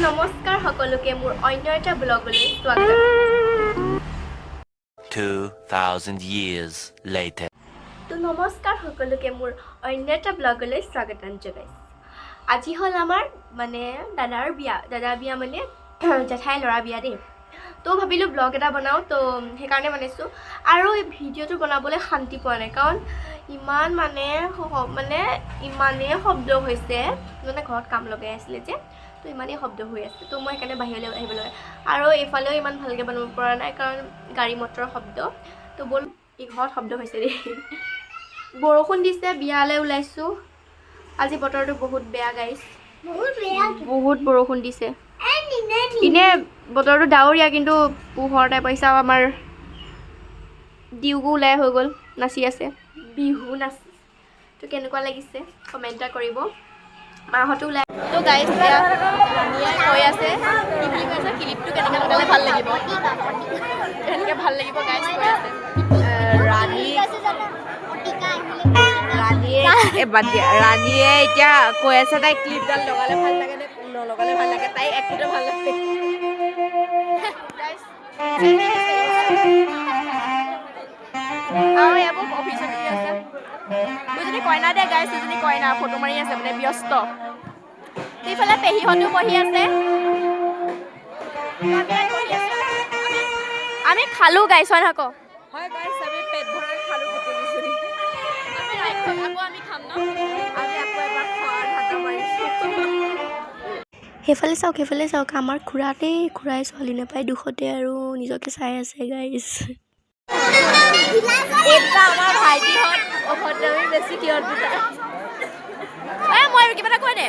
নমস্কাৰ সকলোকে মোৰ অন্য এটা ব্লগলৈ স্বাগতম 2000 years later তো নমস্কাৰ সকলোকে মোৰ অন্য এটা ব্লগলৈ স্বাগতম জনাইছোঁ আজি হ'ল আমাৰ মানে দাদাৰ বিয়া মানে জেঠাই ল'ৰা বিয়া দেই তো ভাবিলোঁ ব্লগ এটা বনাওঁ তো সেইকাৰণে বনাইছোঁ আৰু এই ভিডিঅ'টো বনাবলৈ শান্তি পোৱা নাই কাৰণ ইমানেই শব্দ হৈছে মানে ঘৰত কাম লগাই আছিলে যে তো ইমানেই শব্দ হৈ আছে তো মই সেইকাৰণে বাহিৰলৈ আহিব লাগে আৰু এইফালেও ইমান ভালকৈ বনাব পৰা নাই কাৰণ গাড়ী মটৰৰ শব্দ তো ব'ল এই ঘৰত শব্দ হৈছে দেই বৰষুণ দিছে বিয়ালৈ ওলাইছোঁ আজি বতৰটো বহুত বেয়া গাইছ বহুত বৰষুণ দিছে ইনে বতৰটো ডাৱৰীয়া কিন্তু পোহৰ টাইপ পইচা আমাৰ ডিউগো ওলাই হৈ গ'ল নাচি আছে বিহু নাচি তো কেনেকুৱা লাগিছে কমেণ্ট এটা কৰিব মাহঁতো ওলাই তো গাইছ এতিয়া কৈ আছে কি বুলি কৈ আছে ক্লিপটো কেনেকৈ লগালে ভাল লাগিব কেনেকৈ ভাল লাগিব গাইছ কৈ আছে ৰাণীয়ে এতিয়া কৈ আছে তাই ক্লিপডাল লগালে ভাল লাগে নে নলগালে ভাল লাগে তাই একোতে ভাল লাগে আৰু এইবোৰ অফিচত কি আছে দুজনী কইনা দে গাইছ দুজনী কইনা ফটো মাৰি আছে মানে ব্যস্ত সেইফালে পেহীহঁতো বহি আছে আমি খালোঁ গাইছ হয় নক হয় গাইছ আমি পেট ভৰাই খালোঁ গোটেইকেইজনী আকৌ আমি খাম ন আমি আকৌ এবাৰ খোৱাৰ ধান্দা মাৰিছোঁ সেইফালে চাওক আমাৰ খুৰাই ছোৱালী নাপায় দুখতে আৰু নিজকে চাই আছে গাইছ এইটা আমাৰ ভাইটিহঁত অভদ্ৰামী বেছি কিয় দুটা মই আৰু কিবা এটা কৈ দে